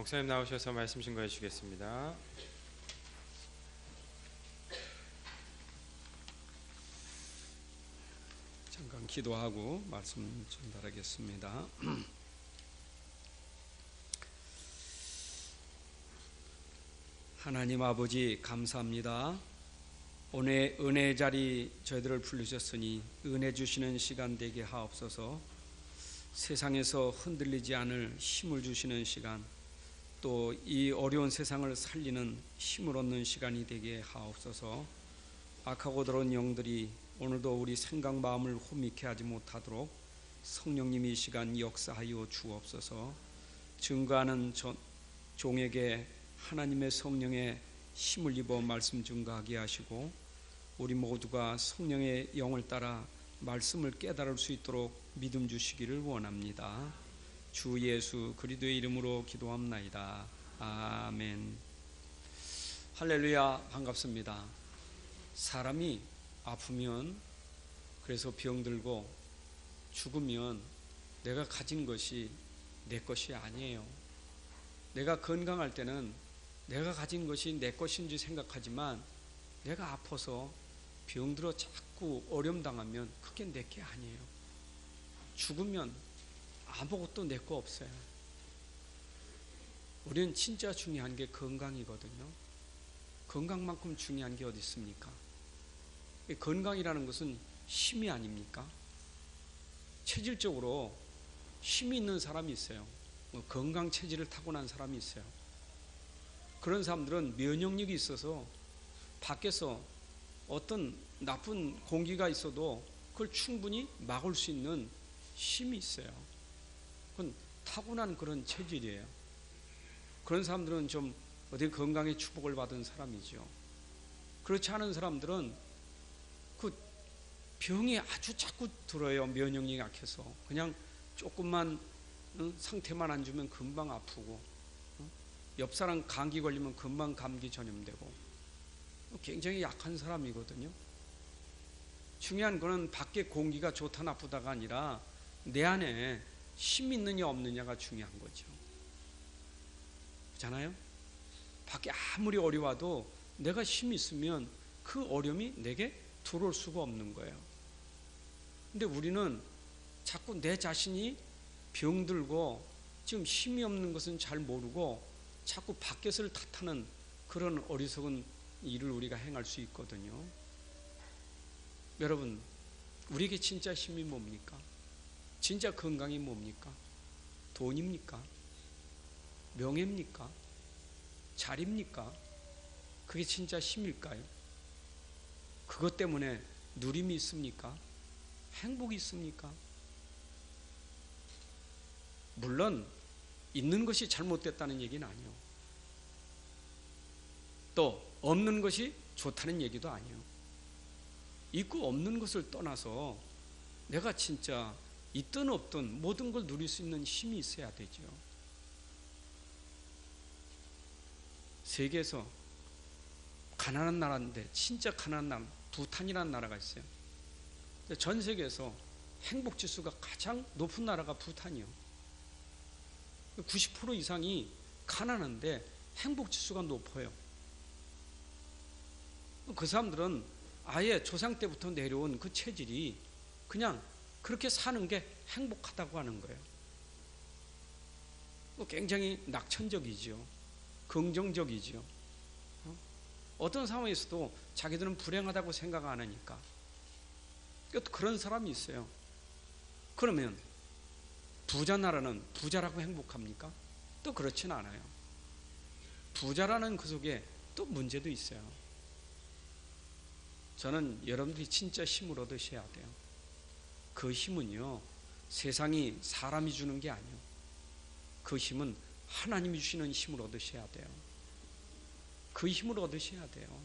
목사님 나오셔서 말씀 증거해 주시겠습니다. 잠깐 기도하고 말씀 전달하겠습니다. 하나님 아버지 감사합니다. 오늘 은혜의 자리 저희들을 부르셨으니 은혜 주시는 시간 되게 하옵소서. 세상에서 흔들리지 않을 힘을 주시는 시간, 또 이 어려운 세상을 살리는 힘을 얻는 시간이 되게 하옵소서. 악하고 더러운 영들이 오늘도 우리 생각 마음을 혼미케 하지 못하도록 성령님이 이 시간 역사하여 주옵소서. 증거하는 종에게 하나님의 성령의 힘을 입어 말씀 증거하게 하시고, 우리 모두가 성령의 영을 따라 말씀을 깨달을 수 있도록 믿음 주시기를 원합니다. 주 예수 그리스도의 이름으로 기도합나이다. 아멘. 할렐루야. 반갑습니다. 사람이 아프면, 그래서 병들고 죽으면 내가 가진 것이 내 것이 아니에요. 내가 건강할 때는 내가 가진 것이 내 것인지 생각하지만, 내가 아파서 병들어 자꾸 어려움 당하면 그게 내 게 아니에요. 죽으면 아무것도 내 거 없어요. 우리는 진짜 중요한 게 건강이거든요. 건강만큼 중요한 게 어디 있습니까? 건강이라는 것은 힘이 아닙니까? 체질적으로 힘이 있는 사람이 있어요. 건강 체질을 타고난 사람이 있어요. 그런 사람들은 면역력이 있어서 밖에서 어떤 나쁜 공기가 있어도 그걸 충분히 막을 수 있는 힘이 있어요. 그건 타고난 그런 체질이에요. 그런 사람들은 좀 어디 건강의 축복을 받은 사람이죠. 그렇지 않은 사람들은 그 병이 아주 자꾸 들어요. 면역력이 약해서 그냥 조금만 상태만 안 주면 금방 아프고, 옆 사람 감기 걸리면 금방 감기 전염되고, 굉장히 약한 사람이거든요. 중요한 거는 밖에 공기가 좋다 나쁘다가 아니라 내 안에 힘 있느냐 없느냐가 중요한 거죠. 그렇잖아요? 밖에 아무리 어려워도 내가 힘이 있으면 그 어려움이 내게 들어올 수가 없는 거예요. 근데 우리는 자꾸 내 자신이 병들고 지금 힘이 없는 것은 잘 모르고 자꾸 밖에서를 탓하는 그런 어리석은 일을 우리가 행할 수 있거든요. 여러분, 우리에게 진짜 힘이 뭡니까? 진짜 건강이 뭡니까? 돈입니까? 명예입니까? 자리입니까? 그게 진짜 힘일까요? 그것 때문에 누림이 있습니까? 행복이 있습니까? 물론 있는 것이 잘못됐다는 얘기는 아니에요. 또 없는 것이 좋다는 얘기도 아니에요. 있고 없는 것을 떠나서 내가 진짜 있든 없든 모든 걸 누릴 수 있는 힘이 있어야 되죠. 세계에서 가난한 나라인데, 진짜 가난한 나라, 부탄이라는 나라가 있어요. 전 세계에서 행복 지수가 가장 높은 나라가 부탄이요. 90% 이상이 가난한데 행복 지수가 높아요. 그 사람들은 아예 조상 때부터 내려온 그 체질이 그냥 그렇게 사는 게 행복하다고 하는 거예요. 굉장히 낙천적이죠. 긍정적이죠. 어떤 상황에서도 자기들은 불행하다고 생각 안 하니까. 또 그런 사람이 있어요. 그러면 부자 나라는 부자라고 행복합니까? 또 그렇진 않아요. 부자라는 그 속에 또 문제도 있어요. 저는 여러분들이 진짜 힘을 얻으셔야 돼요. 그 힘은요, 세상이 사람이 주는 게 아니에요. 그 힘은 하나님이 주시는 힘을 얻으셔야 돼요. 그 힘을 얻으셔야 돼요.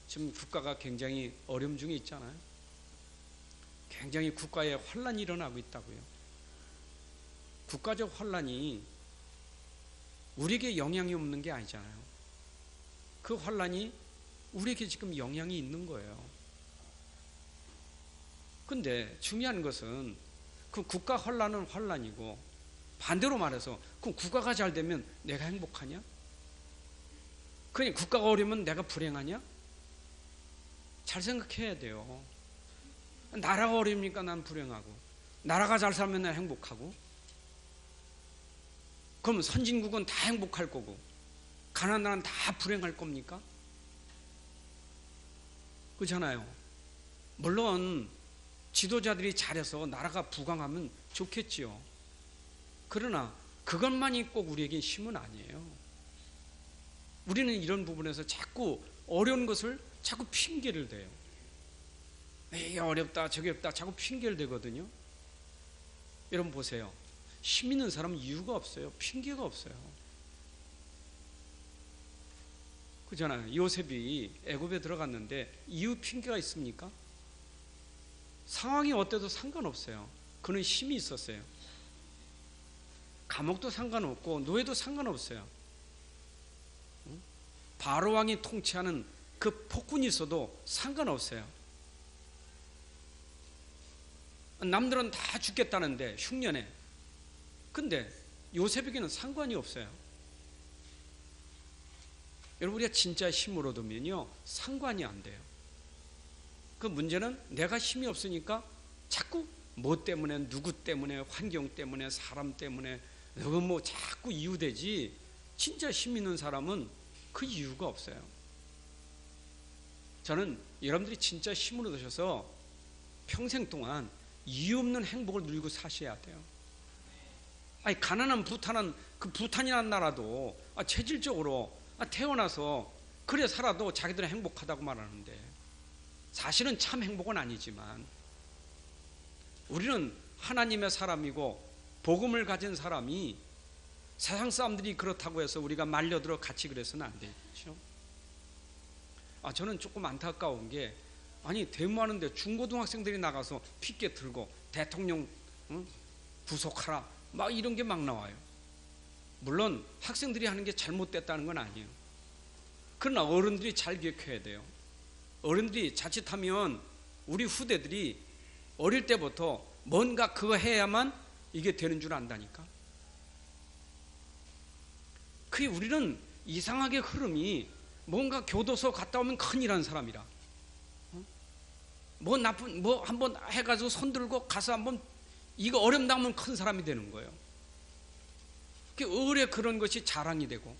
지금 국가가 굉장히 어려움 중에 있잖아요. 굉장히 국가에 환란이 일어나고 있다고요. 국가적 환란이 우리에게 영향이 없는 게 아니잖아요. 그 환란이 우리에게 지금 영향이 있는 거예요. 근데 중요한 것은 그 국가 환란은 환란이고 반대로 말해서 그럼 국가가 잘 되면 내가 행복하냐? 그러니 국가가 어려우면 내가 불행하냐? 잘 생각해야 돼요. 나라가 어려우니까 난 불행하고 나라가 잘 살면 난 행복하고 그럼 선진국은 다 행복할 거고 가난한 나라는 다 불행할 겁니까? 그렇잖아요. 물론 지도자들이 잘해서 나라가 부강하면 좋겠지요. 그러나 그것만이 꼭 우리에게 힘은 아니에요. 우리는 이런 부분에서 자꾸 어려운 것을 자꾸 핑계를 대요. 이게 어렵다 저게 어렵다 자꾸 핑계를 대거든요. 여러분 보세요. 힘 있는 사람은 이유가 없어요. 핑계가 없어요. 그잖아요. 요셉이 애굽에 들어갔는데 이유 핑계가 있습니까? 상황이 어때도 상관없어요. 그는 힘이 있었어요. 감옥도 상관없고 노예도 상관없어요. 바로 왕이 통치하는 그 폭군이 있어도 상관없어요. 남들은 다 죽겠다는데 흉년에 근데 요셉에게는 상관이 없어요. 여러분 우리가 진짜 힘을 얻으면요 상관이 안 돼요. 그 문제는 내가 힘이 없으니까 자꾸 뭐 때문에 누구 때문에 환경 때문에 사람 때문에 누구 뭐 자꾸 이유되지 진짜 힘 있는 사람은 그 이유가 없어요. 저는 여러분들이 진짜 힘을 얻으셔서 평생 동안 이유 없는 행복을 누리고 사셔야 돼요. 아니 가난한 부탄은 그 부탄이라는 나라도 체질적으로 태어나서 그래 살아도 자기들은 행복하다고 말하는데 사실은 참 행복은 아니지만 우리는 하나님의 사람이고 복음을 가진 사람이 세상 사람들이 그렇다고 해서 우리가 말려들어 같이 그래서는 안 되죠. 저는 조금 안타까운 게 아니 데모하는데 중고등학생들이 나가서 피켓 들고 대통령 구속하라 막 이런 게 막 나와요. 물론 학생들이 하는 게 잘못됐다는 건 아니에요. 그러나 어른들이 잘 기억해야 돼요. 어른들이 자칫하면 우리 후대들이 어릴 때부터 뭔가 그거 해야만 이게 되는 줄 안다니까. 그게 우리는 이상하게 흐름이 뭔가 교도소 갔다 오면 큰일 한 사람이라 뭐 나쁜 뭐 한번 해가지고 손들고 가서 한번 이거 어려움 당하면 큰 사람이 되는 거예요. 의뢰 그런 것이 자랑이 되고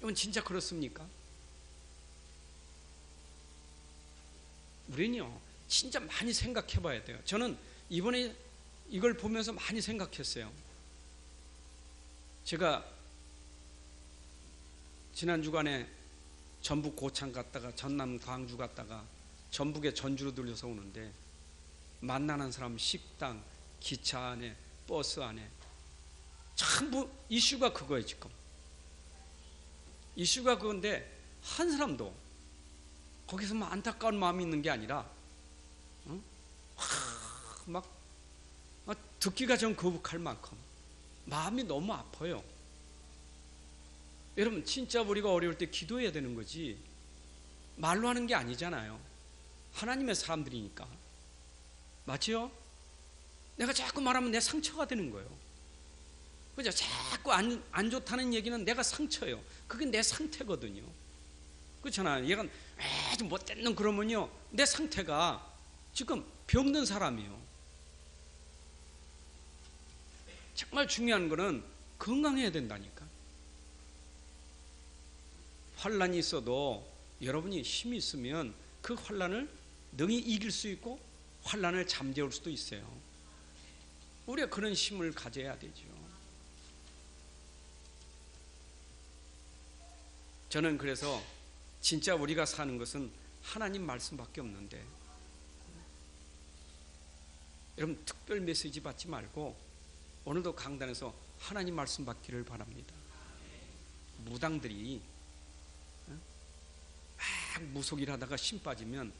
이건 진짜 그렇습니까? 우리는요 진짜 많이 생각해 봐야 돼요. 저는 이번에 이걸 보면서 많이 생각했어요. 제가 지난 주간에 전북 고창 갔다가 전남 광주 갔다가 전북에 전주로 들려서 오는데 만나는 사람 식당, 기차 안에, 버스 안에 전부 이슈가 그거예요. 지금 이슈가 그건데 한 사람도 거기서 막 안타까운 마음이 있는 게 아니라 막 듣기가 좀 거북할 만큼 마음이 너무 아파요. 여러분 진짜 우리가 어려울 때 기도해야 되는 거지 말로 하는 게 아니잖아요. 하나님의 사람들이니까. 맞지요? 내가 자꾸 말하면 내 상처가 되는 거예요. 그죠? 자꾸 안 좋다는 얘기는 내가 상처예요. 그게 내 상태거든요. 그렇잖아요. 얘가 좀 못됐는 그러면요 내 상태가 지금 병든 사람이에요. 정말 중요한 거는 건강해야 된다니까. 환란이 있어도 여러분이 힘이 있으면 그 환란을 능히 이길 수 있고 환란을 잠재울 수도 있어요. 우리가 그런 힘을 가져야 되죠. 저는 그래서 진짜 우리가 사는 것은 하나님 말씀밖에 없는데 여러분 특별 메시지 받지 말고 오늘도 강단에서 하나님 말씀 받기를 바랍니다. 무당들이 막 무속일 하다가 심 빠지면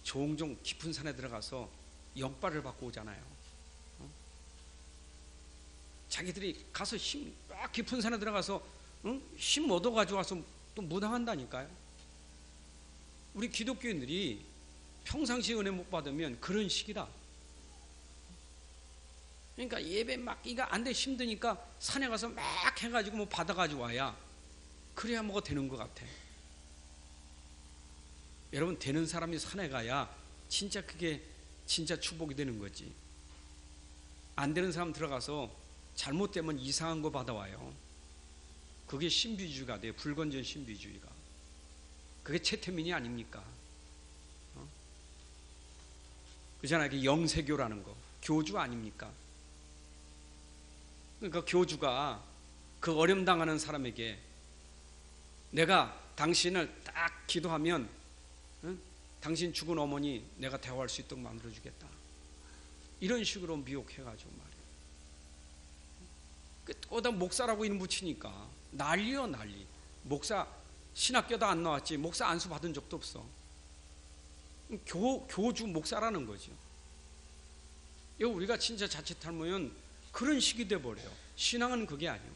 종종 깊은 산에 들어가서 역발을 받고 오잖아요. 자기들이 가서 힘 막 깊은 산에 들어가서 힘 얻어가지고 와서 또 무당한다니까요. 우리 기독교인들이 평상시에 은혜 못 받으면 그런 식이라 그러니까 예배 맡기가 안 돼, 힘드니까 산에 가서 막 해가지고 뭐 받아가지고 와야 그래야 뭐가 되는 것 같아. 여러분, 되는 사람이 산에 가야 진짜 그게 진짜 축복이 되는 거지. 안 되는 사람 들어가서 잘못되면 이상한 거 받아와요. 그게 신비주의가 돼요. 불건전 신비주의가. 그게 최태민이 아닙니까? 그잖아요. 그 영세교라는 거. 교주 아닙니까? 그러니까 교주가 그 어려움 당하는 사람에게 내가 당신을 딱 기도하면 당신 죽은 어머니 내가 대화할 수 있도록 만들어주겠다. 이런 식으로 미혹해가지고 말이에요. 거기다 목사라고 이름 붙이니까 난리요, 난리. 목사 신학교도 안 나왔지 목사 안수 받은 적도 없어. 교주 목사라는 거죠. 이거 우리가 진짜 자칫하면 그런 식이 돼버려요. 신앙은 그게 아니에요.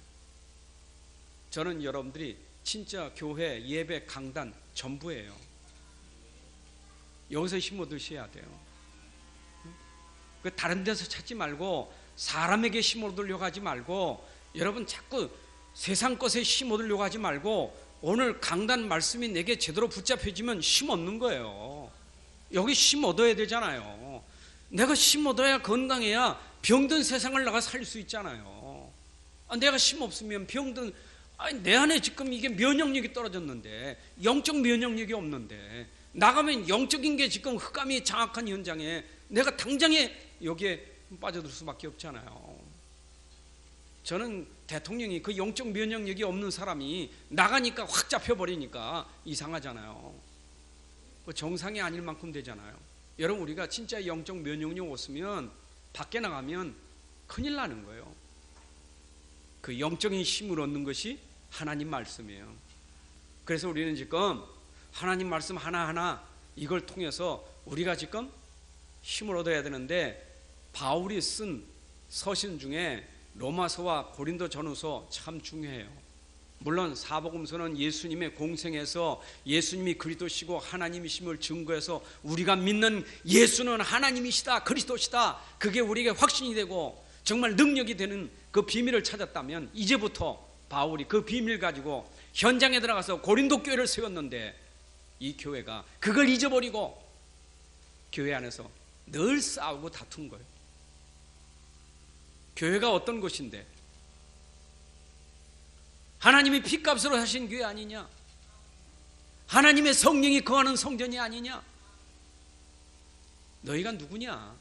저는 여러분들이 진짜 교회, 예배, 강단 전부예요. 여기서 힘 얻으셔야 돼요. 다른 데서 찾지 말고 사람에게 힘 얻으려고 하지 말고 여러분 자꾸 세상 것에 힘 얻으려고 하지 말고 오늘 강단 말씀이 내게 제대로 붙잡혀지면 힘 얻는 거예요. 여기 힘 얻어야 되잖아요. 내가 힘 얻어야 건강해야 병든 세상을 나가 살 수 있잖아요. 내가 힘 없으면 병든 내 안에 지금 이게 면역력이 떨어졌는데 영적 면역력이 없는데 나가면 영적인 게 지금 흑암이 장악한 현장에 내가 당장에 여기에 빠져들 수밖에 없잖아요. 저는 대통령이 그 영적 면역력이 없는 사람이 나가니까 확 잡혀버리니까 이상하잖아요. 정상이 아닐 만큼 되잖아요. 여러분, 우리가 진짜 영적 면역력 없으면 밖에 나가면 큰일 나는 거예요. 그 영적인 힘을 얻는 것이 하나님 말씀이에요. 그래서 우리는 지금 하나님 말씀 하나하나 이걸 통해서 우리가 지금 힘을 얻어야 되는데 바울이 쓴 서신 중에 로마서와 고린도 전후서 참 중요해요. 물론 사복음서는 예수님의 공생에서 예수님이 그리스도시고 하나님이심을 증거해서 우리가 믿는 예수는 하나님이시다, 그리스도시다, 그게 우리에게 확신이 되고 정말 능력이 되는 그 비밀을 찾았다면 이제부터 바울이 그 비밀 가지고 현장에 들어가서 고린도 교회를 세웠는데 이 교회가 그걸 잊어버리고 교회 안에서 늘 싸우고 다툰 거예요. 교회가 어떤 곳인데 하나님이 핏값으로 하신 교회 아니냐? 하나님의 성령이 거하는 성전이 아니냐? 너희가 누구냐?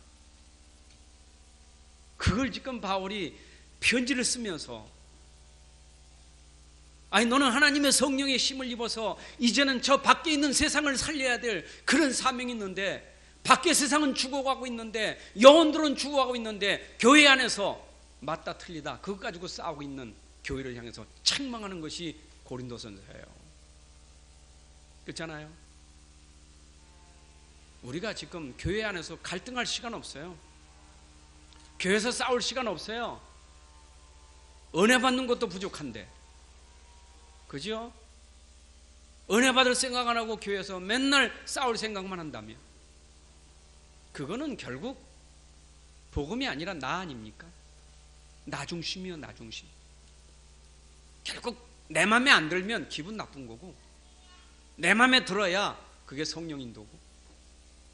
그걸 지금 바울이 편지를 쓰면서 너는 하나님의 성령의 힘을 입어서 이제는 저 밖에 있는 세상을 살려야 될 그런 사명이 있는데 밖에 세상은 죽어가고 있는데 영혼들은 죽어가고 있는데 교회 안에서 맞다 틀리다 그것 가지고 싸우고 있는 교회를 향해서 책망하는 것이 고린도전서예요. 그렇잖아요. 우리가 지금 교회 안에서 갈등할 시간 없어요. 교회에서 싸울 시간 없어요. 은혜 받는 것도 부족한데, 그죠? 은혜 받을 생각 안 하고 교회에서 맨날 싸울 생각만 한다면 그거는 결국 복음이 아니라 나 아닙니까? 나 중심이요, 나 중심. 결국 내 맘에 안 들면 기분 나쁜 거고 내 맘에 들어야 그게 성령 인도고,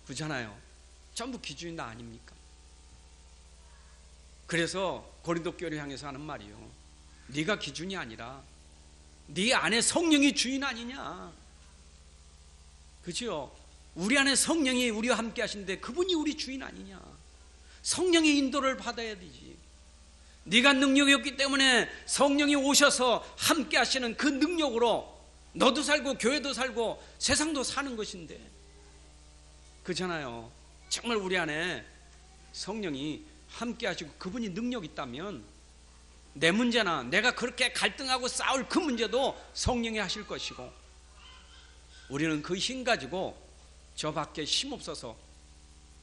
그렇잖아요. 전부 기준이 나 아닙니까? 그래서 고린도 교회를 향해서 하는 말이요, 네가 기준이 아니라 네 안에 성령이 주인 아니냐. 그렇죠? 우리 안에 성령이 우리와 함께 하시는데 그분이 우리 주인 아니냐. 성령의 인도를 받아야 되지. 네가 능력이 없기 때문에 성령이 오셔서 함께 하시는 그 능력으로 너도 살고 교회도 살고 세상도 사는 것인데, 그렇잖아요. 정말 우리 안에 성령이 함께 하시고 그분이 능력이 있다면 내 문제나 내가 그렇게 갈등하고 싸울 그 문제도 성령이 하실 것이고, 우리는 그 힘 가지고 저 밖에 힘 없어서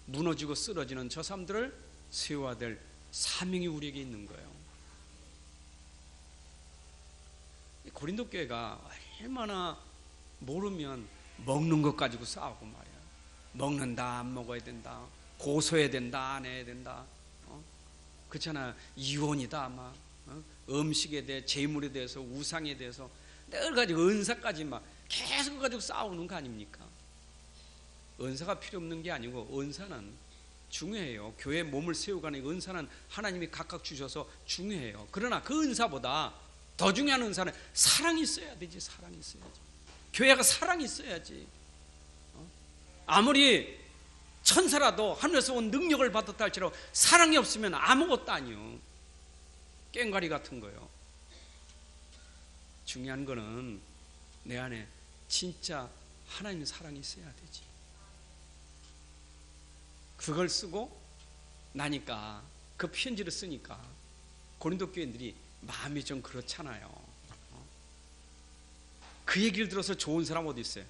무너지고 쓰러지는 저 사람들을 세워야 될 사명이 우리에게 있는 거예요. 고린도 교회가 얼마나 모르면 먹는 것 가지고 싸우고 말이야. 먹는다, 안 먹어야 된다, 고소해야 된다, 안 해야 된다. 그렇잖아. 이혼이다 막 음식에 대해, 재물에 대해서, 우상에 대해서 여러 가지 은사까지 막 계속 가지고 싸우는 거 아닙니까? 은사가 필요 없는 게 아니고 은사는 중요해요. 교회에 몸을 세우가는 은사는 하나님이 각각 주셔서 중요해요. 그러나 그 은사보다 더 중요한 은사는 사랑이 있어야 되지. 사랑이 있어야지. 교회가 사랑이 있어야지. 아무리 천사라도 하늘에서 온 능력을 받았다 할지라도 사랑이 없으면 아무것도 아니요. 꽹과리 같은 거요. 중요한 거는 내 안에 진짜 하나님의 사랑이 있어야 되지. 그걸 쓰고 나니까, 그 편지를 쓰니까 고린도 교인들이 마음이 좀 그렇잖아요. 그 얘기를 들어서 좋은 사람 어디 있어요?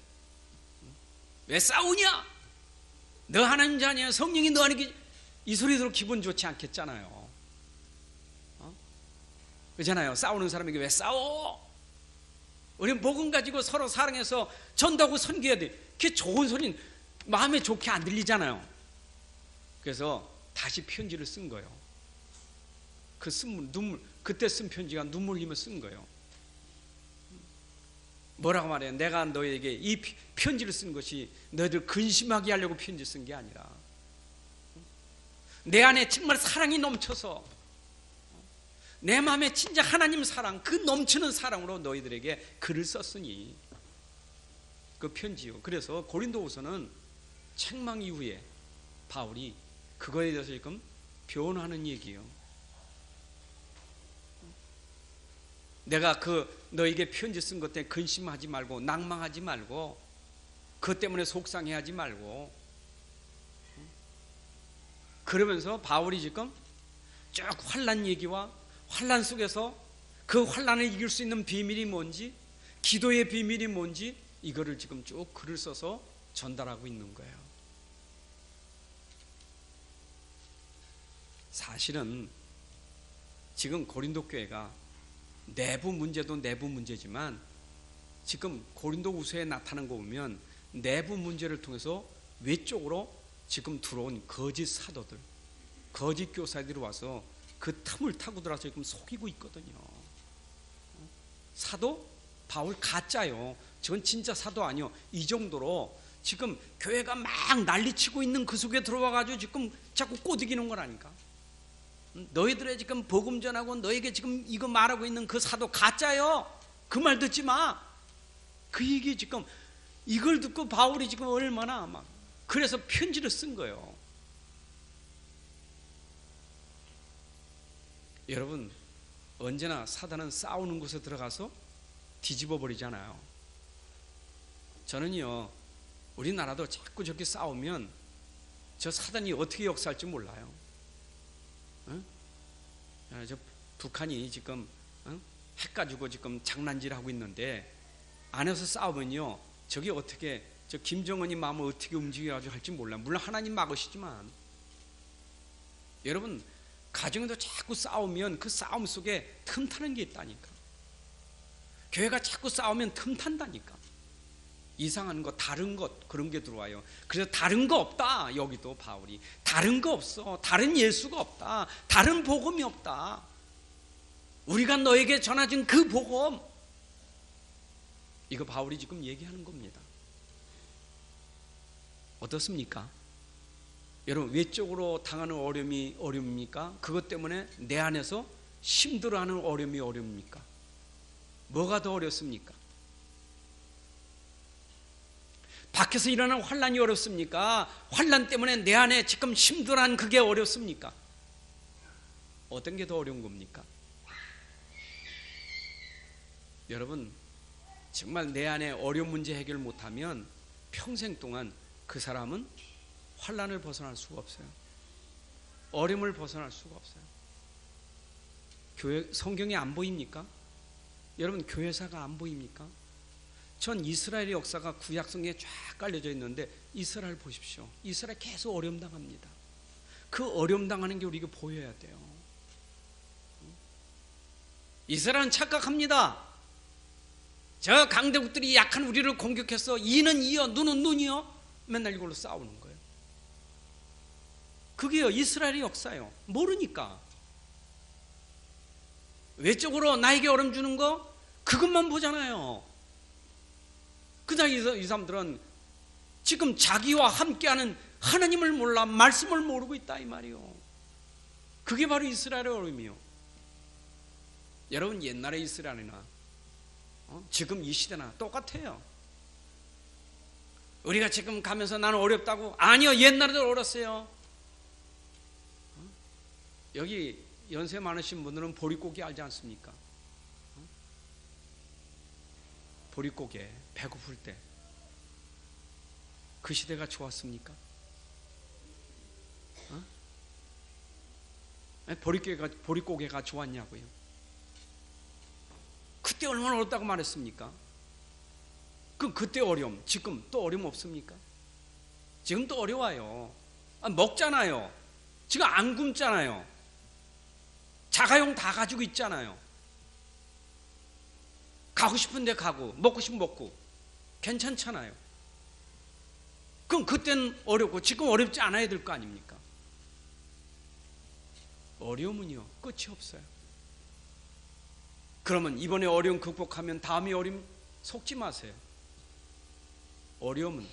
왜 싸우냐? 너 하나님 자녀야, 성령이 너 안에 이 소리 들어 기분 좋지 않겠잖아요. 그렇잖아요. 싸우는 사람에게 왜 싸워? 우리는 복음 가지고 서로 사랑해서 전도하고 선교해야 돼. 그게 좋은 소리는 마음에 좋게 안 들리잖아요. 그래서 다시 편지를 쓴 거예요. 그 눈물, 그때 쓴 편지가 눈물 흘리며 쓴 거예요. 뭐라고 말해요? 내가 너에게 이 편지를 쓴 것이 너희들 근심하게 하려고 편지 쓴 게 아니라 내 안에 정말 사랑이 넘쳐서 내 마음에 진짜 하나님 사랑, 그 넘치는 사랑으로 너희들에게 글을 썼으니 그 편지요. 그래서 고린도후서는 책망 이후에 바울이 그거에 대해서 지금 변호하는 얘기예요. 내가 너에게 편지 쓴 것 때문에 근심하지 말고 낭망하지 말고 그것 때문에 속상해하지 말고, 그러면서 바울이 지금 쭉 환난 얘기와 환난 속에서 그 환난을 이길 수 있는 비밀이 뭔지, 기도의 비밀이 뭔지, 이거를 지금 쭉 글을 써서 전달하고 있는 거예요. 사실은 지금 고린도 교회가 내부 문제도 내부 문제지만 지금 고린도후서에 나타난 거 보면 내부 문제를 통해서 외적으로 지금 들어온 거짓 사도들, 거짓 교사들이 와서 그 틈을 타고 들어와서 지금 속이고 있거든요. 사도? 바울 가짜요. 저건 진짜 사도 아니요. 이 정도로 지금 교회가 막 난리치고 있는 그 속에 들어와가지고 지금 자꾸 꼬드기는 거라니까. 너희들의 지금 복음 전하고 너에게 지금 이거 말하고 있는 그 사도 가짜요. 그 말 듣지 마. 그 얘기 지금 이걸 듣고 바울이 지금 얼마나 막 그래서 편지를 쓴 거예요. 여러분, 언제나 사단은 싸우는 곳에 들어가서 뒤집어 버리잖아요. 저는요, 우리나라도 자꾸 저렇게 싸우면 저 사단이 어떻게 역사할지 몰라요. 저 북한이 지금 핵 가지고 지금 장난질하고 있는데 안에서 싸우면요, 저게 어떻게, 저 김정은이 마음을 어떻게 움직여가지고 할지 몰라요. 물론 하나님 막으시지만, 여러분 가정에도 자꾸 싸우면 그 싸움 속에 틈타는 게 있다니까. 교회가 자꾸 싸우면 틈탄다니까. 이상한 것, 다른 것, 그런 게 들어와요. 그래서 다른 거 없다. 여기도 바울이 다른 거 없어. 다른 예수가 없다. 다른 복음이 없다. 우리가 너에게 전해준 그 복음, 이거 바울이 지금 얘기하는 겁니다. 어떻습니까? 여러분, 외적으로 당하는 어려움이 어려웁니까? 그것 때문에 내 안에서 힘들어하는 어려움이 어렵습니까? 뭐가 더 어렵습니까? 밖에서 일어나는 환난이 어렵습니까? 환난 때문에 내 안에 지금 힘들어하는 그게 어렵습니까? 어떤 게 더 어려운 겁니까? 여러분, 정말 내 안에 어려운 문제 해결 못하면 평생 동안 그 사람은 환난을 벗어날 수가 없어요. 어려움을 벗어날 수가 없어요. 교회 성경이 안 보입니까? 여러분, 교회사가 안 보입니까? 전 이스라엘의 역사가 구약성경에 쫙 깔려져 있는데 이스라엘 보십시오. 이스라엘 계속 어려움 당합니다. 그 어려움 당하는 게 우리가 보여야 돼요. 이스라엘은 착각합니다. 저 강대국들이 약한 우리를 공격해서 이는 이요 눈은 눈이요 맨날 이걸로 싸우는 거예요. 그게요 이스라엘의 역사예요. 모르니까. 외적으로 나에게 어려움 주는 거 그것만 보잖아요. 그냥 이 사람들은 지금 자기와 함께하는 하나님을 몰라 말씀을 모르고 있다 이 말이요. 그게 바로 이스라엘의 어려움이요. 여러분 옛날의 이스라엘이나 지금 이 시대나 똑같아요. 우리가 지금 가면서 나는 어렵다고, 아니요, 옛날에도 어렸어요. 여기 연세 많으신 분들은 보릿고개 알지 않습니까? 보릿고개 배고플 때 그 시대가 좋았습니까? 보릿고개가 좋았냐고요? 그때 얼마나 어렵다고 말했습니까? 그때 어려움, 지금 또 어려움 없습니까? 지금 또 어려워요. 먹잖아요. 지금 안 굶잖아요. 자가용 다 가지고 있잖아요. 가고 싶은데 가고 먹고 싶으면 먹고 괜찮잖아요. 그럼 그때는 어렵고 지금 어렵지 않아야 될 거 아닙니까? 어려움은요 끝이 없어요. 그러면 이번에 어려움 극복하면 다음에 어려움 속지 마세요. 어려움은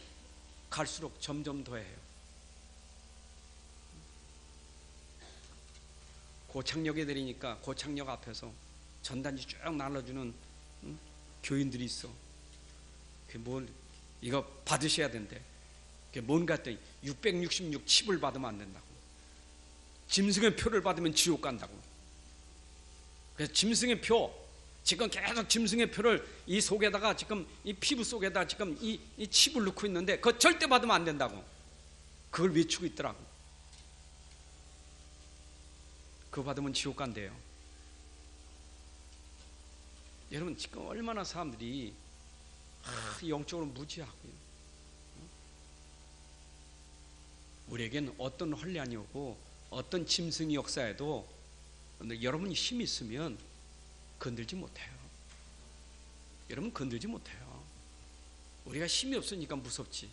갈수록 점점 더해요. 고창역에 내리니까 고창역 앞에서 전단지 쭉 날라주는 교인들이 있어. 이거 받으셔야 된대. 그게 뭔가 했더니 666 칩을 받으면 안 된다고. 짐승의 표를 받으면 지옥 간다고. 그래서 짐승의 표, 지금 계속 짐승의 표를 이 속에다가 지금 이 피부 속에다 지금 이 칩을 넣고 있는데 그거 절대 받으면 안 된다고. 그걸 외치고 있더라고. 그거 받으면 지옥 간대요. 여러분 지금 얼마나 사람들이 영적으로 무지하고요. 우리에겐 어떤 혼란이 오고 어떤 짐승이 역사에도 여러분이 힘이 있으면 건들지 못해요. 여러분 건들지 못해요. 우리가 힘이 없으니까 무섭지.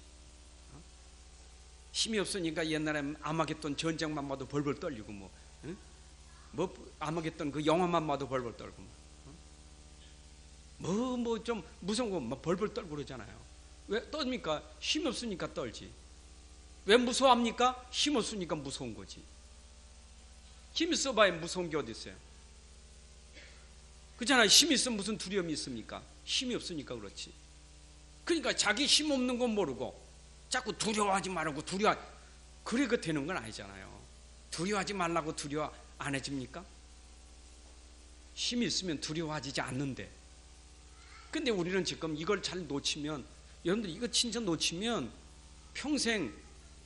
힘이 없으니까 옛날에 아마겟돈 전쟁만 봐도 벌벌 떨리고 뭐 아마겟돈 그 영화만 봐도 벌벌 떨고 뭐 좀 무서운 거 막 벌벌 떨고 그러잖아요. 왜 떨습니까? 힘이 없으니까 떨지. 왜 무서워합니까? 힘 없으니까 무서운 거지. 힘 있어봐야 무서운 게 어디 있어요? 그렇잖아요. 힘이 있으면 무슨 두려움이 있습니까? 힘이 없으니까 그렇지. 그러니까 자기 힘 없는 건 모르고 자꾸 두려워하지 말라고 그래 그 되는 건 아니잖아요. 두려워하지 말라고 두려워 안 해집니까? 힘이 있으면 두려워하지 않는데. 근데 우리는 지금 이걸 잘 놓치면, 여러분들 이거 진짜 놓치면 평생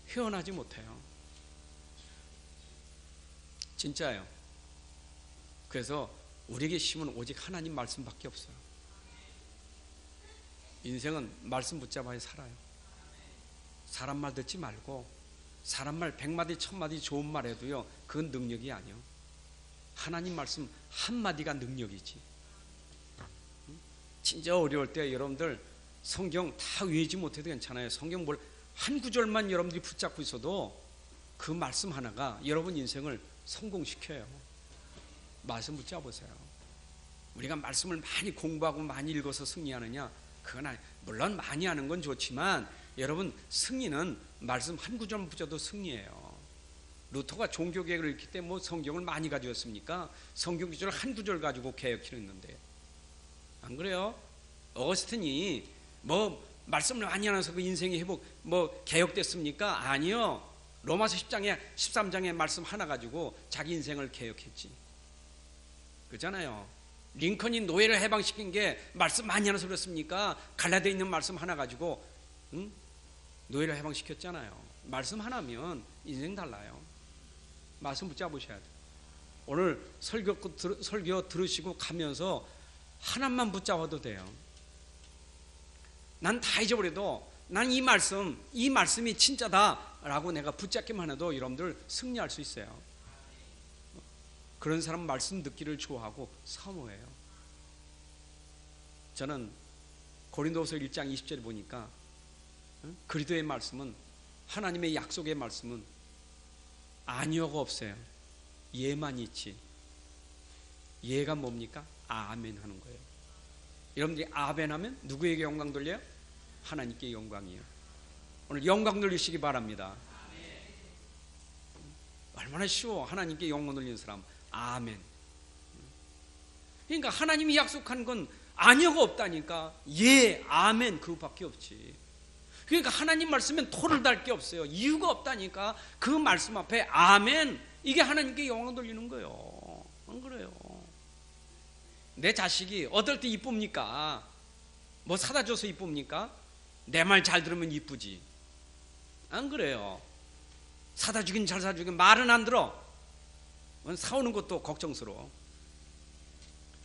헤어나지 못해요. 진짜예요. 그래서 우리에게 힘은 오직 하나님 말씀밖에 없어요. 인생은 말씀 붙잡아야 살아요. 사람 말 듣지 말고, 사람 말 100마디 1000마디 좋은 말 해도요 그건 능력이 아니요. 하나님 말씀 한마디가 능력이지. 진짜 어려울 때 여러분들 성경 다 외우지 못해도 괜찮아요. 성경 뭘 한 구절만 여러분들이 붙잡고 있어도 그 말씀 하나가 여러분 인생을 성공시켜요. 말씀 붙잡으세요. 우리가 말씀을 많이 공부하고 많이 읽어서 승리하느냐, 그건 물론 많이 하는 건 좋지만 여러분 승리는 말씀 한 구절만 붙여도 승리예요. 루터가 종교개혁을 읽기 때 뭐 성경을 많이 가져왔습니까? 성경 구절 한 구절 가지고 개혁했는데 안 그래요? 어거스틴이 뭐 말씀을 많이 하면서 그 인생의 회복 뭐 개혁됐습니까? 아니요. 로마서 10장에 13장의 말씀 하나 가지고 자기 인생을 개혁했지. 그렇잖아요. 링컨이 노예를 해방시킨 게 말씀 많이 하면서 그렇습니까? 갈라디아에 있는 말씀 하나 가지고 노예를 해방시켰잖아요. 말씀 하나면 인생 달라요. 말씀 붙잡으셔야 돼요. 오늘 설교 들으시고 가면서 하나만 붙잡아도 돼요. 난 다 잊어버려도 난 이 말씀이 진짜다라고 내가 붙잡기만 해도 여러분들 승리할 수 있어요. 그런 사람 말씀 듣기를 좋아하고 사모해요. 저는 고린도후서 1장 20절에 보니까 그리스도의 말씀은, 하나님의 약속의 말씀은 아니오가 없어요. 예만 있지. 얘가 뭡니까? 아멘 하는 거예요. 여러분들이 아멘 하면 누구에게 영광 돌려요? 하나님께 영광이에요. 오늘 영광 돌리시기 바랍니다. 얼마나 쉬워. 하나님께 영광 돌리는 사람. 아멘. 그러니까 하나님이 약속한 건 아니요가 없다니까. 예, 아멘 그거밖에 없지. 그러니까 하나님 말씀엔 토를 달 게 없어요. 이유가 없다니까. 그 말씀 앞에 아멘, 이게 하나님께 영광 돌리는 거예요. 안 그래요? 내 자식이 어떨 때 이쁩니까? 뭐 사다 줘서 이쁩니까? 내 말 잘 들으면 이쁘지. 안 그래요? 사다 주긴 잘 사주긴 말은 안 들어. 사오는 것도 걱정스러워.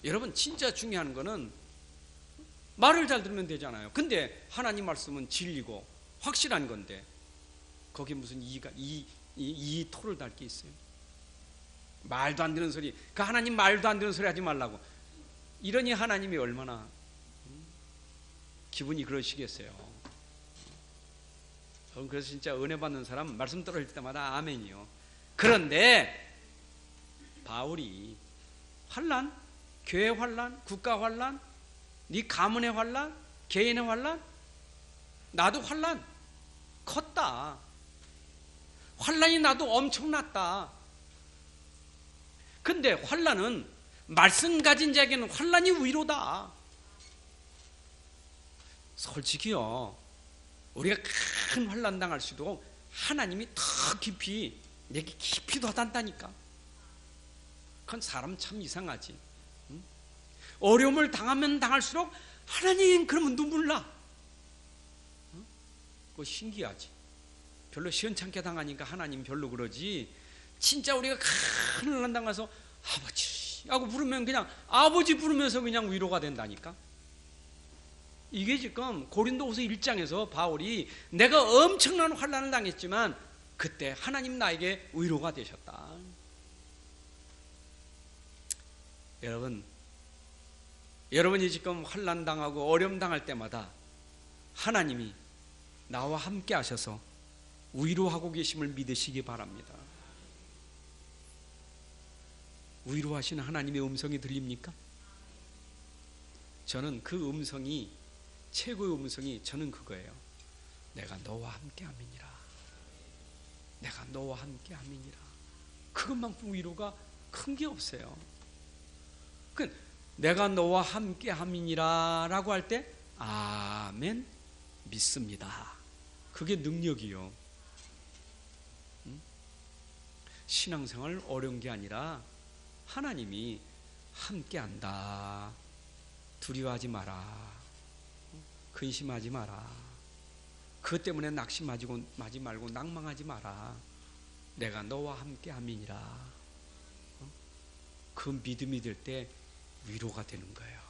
여러분 진짜 중요한 거는 말을 잘 들으면 되잖아요. 근데 하나님 말씀은 진리고 확실한 건데 거기에 무슨 이 토를 달 게 있어요? 말도 안 되는 소리. 그 하나님 말도 안 되는 소리 하지 말라고. 이러니 하나님이 얼마나 기분이 그러시겠어요. 그래서 진짜 은혜 받는 사람 말씀 떨어질 때마다 아멘이요. 그런데 바울이 환난, 교회 환난, 국가 환난, 네 가문의 환난, 개인의 환난, 나도 환난 컸다. 환난이 나도 엄청났다. 근데 환난은 말씀 가진 자에게는 환난이 위로다. 솔직히요, 우리가 큰 환난 당할 수도 하나님이 더 깊이, 내게 깊이 더 단다니까. 그건 사람 참 이상하지. 응? 어려움을 당하면 당할수록 하나님 그러면 눈물 나. 응? 그거 신기하지. 별로 시원찮게 당하니까 하나님 별로 그러지. 진짜 우리가 큰 환난 당해서 아버지 하고 부르면 그냥 아버지 부르면서 그냥 위로가 된다니까. 이게 지금 고린도후서 1장에서 바울이 내가 엄청난 환난을 당했지만 그때 하나님 나에게 위로가 되셨다. 여러분이 지금 환난 당하고 어려움 당할 때마다 하나님이 나와 함께 하셔서 위로하고 계심을 믿으시기 바랍니다. 위로하시는 하나님의 음성이 들립니까? 저는 그 음성이, 최고의 음성이 저는 그거예요. 내가 너와 함께 함이니라. 내가 너와 함께 함이니라. 그것만큼 위로가 큰 게 없어요. 내가 너와 함께 함이니라 라고 할 때 아멘 믿습니다. 그게 능력이요. 신앙생활 어려운 게 아니라 하나님이 함께한다. 두려워하지 마라. 근심하지 마라. 그것 때문에 낙심하지 말고 낭망하지 마라. 내가 너와 함께함이니라. 그 믿음이 될 때 위로가 되는 거예요.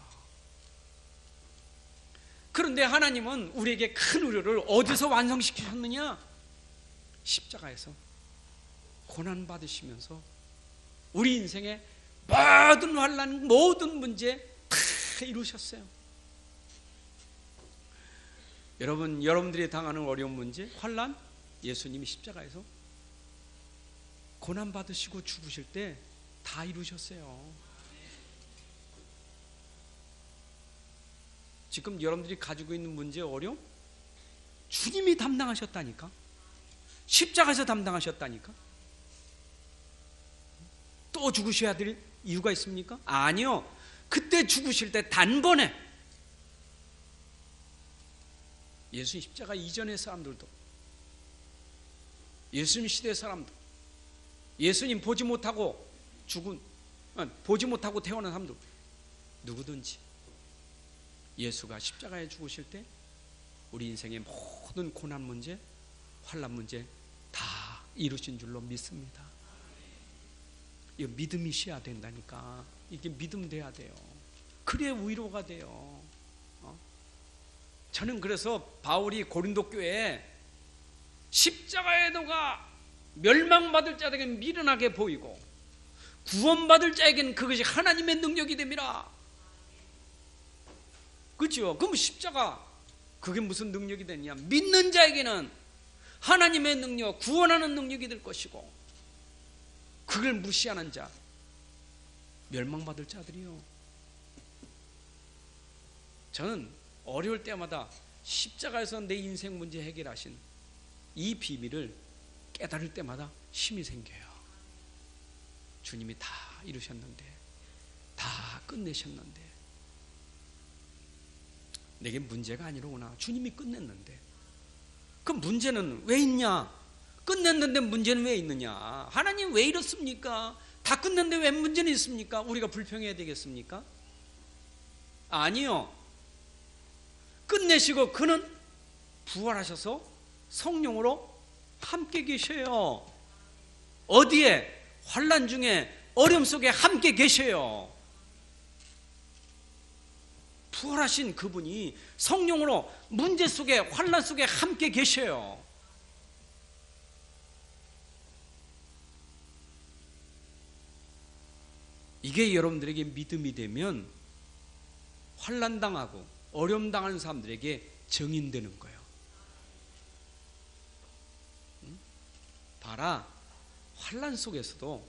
그런데 하나님은 우리에게 큰 위로를 어디서 완성시키셨느냐? 십자가에서 고난 받으시면서 우리 인생의 모든 환난, 모든 문제 다 이루셨어요. 여러분들이 당하는 어려운 문제, 환난, 예수님이 십자가에서 고난 받으시고 죽으실 때 다 이루셨어요. 지금 여러분들이 가지고 있는 문제, 어려움, 주님이 담당하셨다니까. 십자가에서 담당하셨다니까. 또 죽으셔야 될 이유가 있습니까? 아니요. 그때 죽으실 때 단번에 예수님 십자가 이전의 사람들도, 예수님 시대 사람도, 예수님 보지 못하고 태어난 사람도 누구든지 예수가 십자가에 죽으실 때 우리 인생의 모든 고난 문제, 환난 문제 다 이루신 줄로 믿습니다. 이 믿음이 있어야 된다니까. 이게 믿음 돼야 돼요. 그래야 위로가 돼요. 저는 그래서 바울이 고린도 교회에 십자가의 도가 멸망받을 자에게는 미련하게 보이고 구원받을 자에게는 그것이 하나님의 능력이 됩니다. 그렇죠? 그럼 십자가 그게 무슨 능력이 되냐? 믿는 자에게는 하나님의 능력, 구원하는 능력이 될 것이고, 그걸 무시하는 자, 멸망받을 자들이요. 저는 어려울 때마다 십자가에서 내 인생 문제 해결하신 이 비밀을 깨달을 때마다 힘이 생겨요. 주님이 다 이루셨는데, 다 끝내셨는데, 내게 문제가 아니로구나. 주님이 끝냈는데. 그 문제는 왜 있냐? 끝냈는데 문제는 왜 있느냐? 하나님 왜 이렇습니까? 다 끝냈는데 왜 문제는 있습니까? 우리가 불평해야 되겠습니까? 아니요. 끝내시고 그는 부활하셔서 성령으로 함께 계셔요. 어디에? 환난 중에, 어려움 속에 함께 계셔요. 부활하신 그분이 성령으로 문제 속에, 환난 속에 함께 계셔요. 이게 여러분들에게 믿음이 되면 환난 당하고 어려움 당하는 사람들에게 증인되는 거예요. 봐라, 환난 속에서도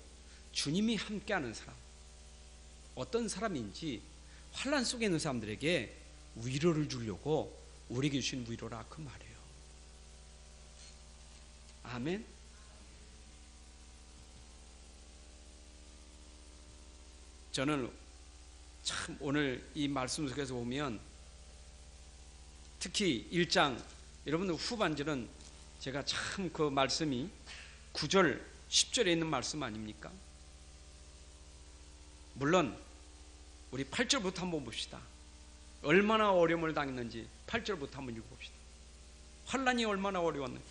주님이 함께하는 사람, 어떤 사람인지 환난 속에 있는 사람들에게 위로를 주려고 우리에게 주신 위로라, 그 말이에요. 아멘. 저는 참 오늘 이 말씀 속에서 보면 특히 1장, 여러분들 후반절은 제가 참 그 말씀이 9절 10절에 있는 말씀 아닙니까? 물론 우리 8절부터 한번 봅시다. 얼마나 어려움을 당했는지 8절부터 한번 읽어봅시다. 환난이 얼마나 어려웠는지.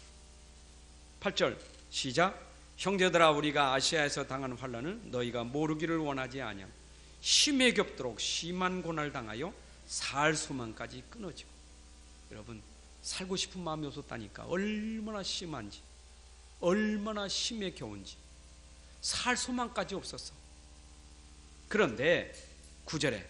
8절 시작. 형제들아, 우리가 아시아에서 당하는 환난을 너희가 모르기를 원하지 아니함. 심해 겹도록 심한 고난을 당하여 살 소망까지 끊어지고. 여러분, 살고 싶은 마음이 없었다니까. 얼마나 심한지, 얼마나 심해 겨운지. 살 소망까지 없었어. 그런데 9절에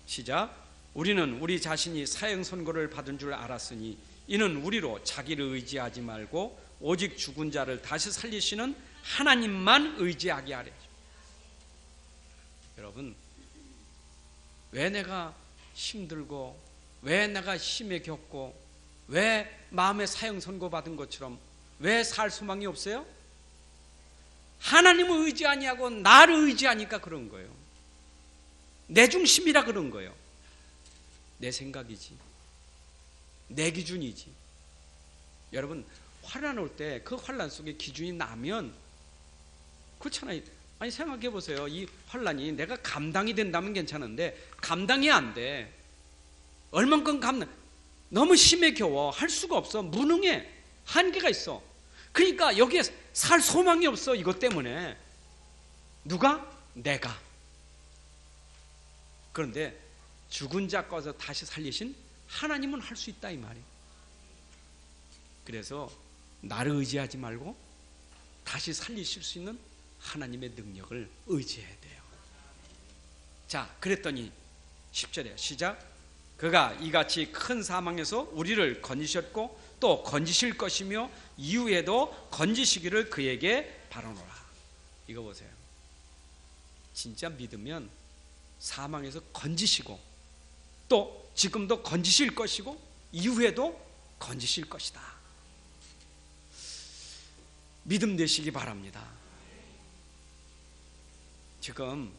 시작. 우리는 우리 자신이 사형 선고를 받은 줄 알았으니 이는 우리로 자기를 의지하지 말고 오직 죽은 자를 다시 살리시는 하나님만 의지하게 하려. 여러분, 왜 내가 힘들고, 왜 내가 심해 겪고, 왜 마음에 사형 선고 받은 것처럼 왜 살 소망이 없어요? 하나님을 의지 아니하고 나를 의지하니까 그런 거예요. 내 중심이라 그런 거예요. 내 생각이지, 내 기준이지. 여러분, 환난 올 때 그 환난 속에 기준이 나면 그렇잖아요. 아니, 생각해 보세요. 이 환난이 내가 감당이 된다면 괜찮은데 감당이 안 돼. 얼만큼 감당, 너무 심해 겨워. 할 수가 없어. 무능해. 한계가 있어. 그러니까 여기에 살 소망이 없어. 이것 때문에. 누가? 내가. 그런데 죽은 자 꺼서 다시 살리신 하나님은 할 수 있다, 이 말이에요. 그래서 나를 의지하지 말고 다시 살리실 수 있는 하나님의 능력을 의지해야 돼요. 자, 그랬더니 10절에 시작. 그가 이같이 큰 사망에서 우리를 건지셨고 또 건지실 것이며 이후에도 건지시기를 그에게 바라노라. 이거 보세요. 진짜 믿으면 사망에서 건지시고 또 지금도 건지실 것이고 이후에도 건지실 것이다. 믿음 되시기 바랍니다. 지금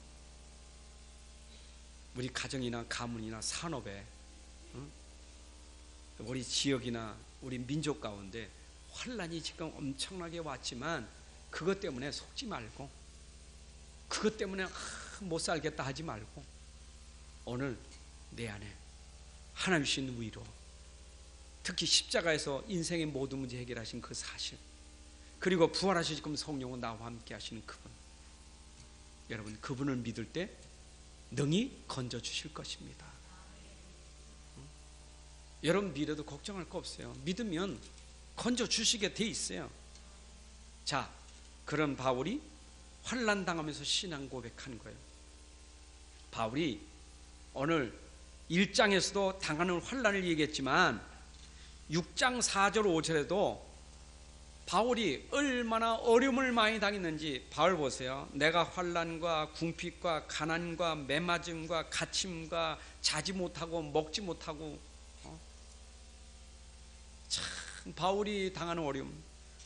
우리 가정이나 가문이나 산업에, 우리 지역이나 우리 민족 가운데 환난이 지금 엄청나게 왔지만 그것 때문에 속지 말고, 그것 때문에 못 살겠다 하지 말고, 오늘 내 안에 하나님 주신 위로, 특히 십자가에서 인생의 모든 문제 해결하신 그 사실, 그리고 부활하신 지금 성령은 나와 함께 하시는 그분, 여러분, 그분을 믿을 때 능히 건져주실 것입니다. 여러분 믿어도 걱정할 거 없어요. 믿으면 건져주시게 돼 있어요. 자, 그런 바울이 환난 당하면서 신앙 고백한 거예요. 바울이 오늘 1장에서도 당하는 환난을 얘기했지만 6장 4절 5절에도 바울이 얼마나 어려움을 많이 당했는지 바울 보세요. 내가 환난과 궁핍과 가난과 매맞음과 갇힘과 자지 못하고 먹지 못하고 참 바울이 당하는 어려움.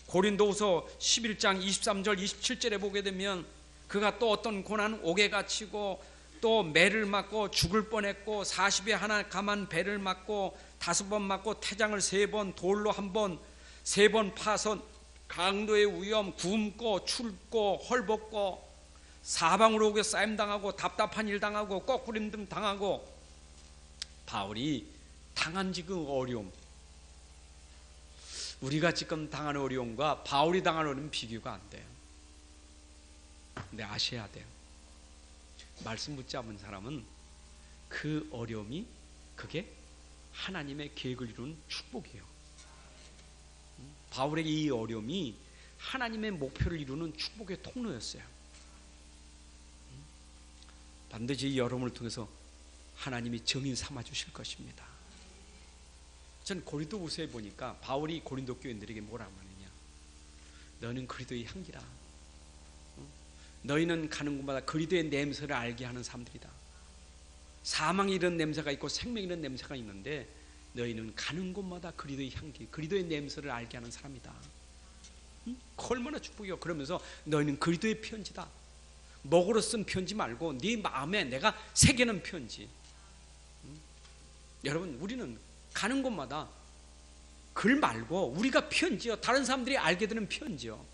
고린도후서 11장 23절 27절에 보게 되면 그가 또 어떤 고난 옥에 갇히고 또 매를 맞고 죽을 뻔했고 40에 하나 감한 배를 맞고 5번 맞고 태장을 3번 돌로 1번 3번 파선 강도의 위험 굶고 춥고 헐벗고 사방으로 오게 싸임당하고 답답한 일 당하고 거꾸림등 당하고 바울이 당한 지금 어려움, 우리가 지금 당하는 어려움과 바울이 당하는 어려움은 비교가 안 돼요. 근데 아셔야 돼요. 말씀 붙잡은 사람은 그 어려움이 그게 하나님의 계획을 이루는 축복이에요. 바울에게 이 어려움이 하나님의 목표를 이루는 축복의 통로였어요. 반드시 이 어려움을 통해서 하나님이 증인 삼아 주실 것입니다. 전 고린도후서에 보니까 바울이 고린도 교인들에게 뭐라고 하느냐, 너는 그리스도의 향기라. 너희는 가는 곳마다 그리스도의 냄새를 알게 하는 사람들이다. 사망이 이런 냄새가 있고 생명이 이런 냄새가 있는데 너희는 가는 곳마다 그리스도의 향기, 그리스도의 냄새를 알게 하는 사람이다. 얼마나 축복이요. 그러면서 너희는 그리스도의 편지다. 먹으로 쓴 편지 말고 네 마음에 내가 새기는 편지. 여러분, 우리는 가는 곳마다 글 말고 우리가 편지요, 다른 사람들이 알게 되는 편지요.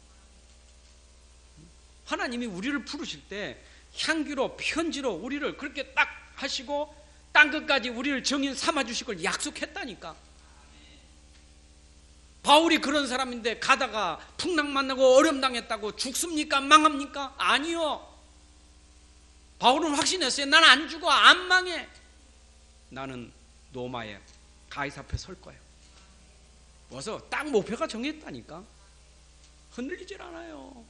하나님이 우리를 부르실 때 향기로 편지로 우리를 그렇게 딱 하시고 땅 끝까지 우리를 증인 삼아 주실 걸 약속했다니까. 바울이 그런 사람인데 가다가 풍랑 만나고 어려움 당했다고 죽습니까? 망합니까? 아니요. 바울은 확신했어요. 난 안 죽어, 안 망해. 나는 로마의 가이사 앞에 설 거예요. 와서 딱 목표가 정했다니까. 흔들리질 않아요.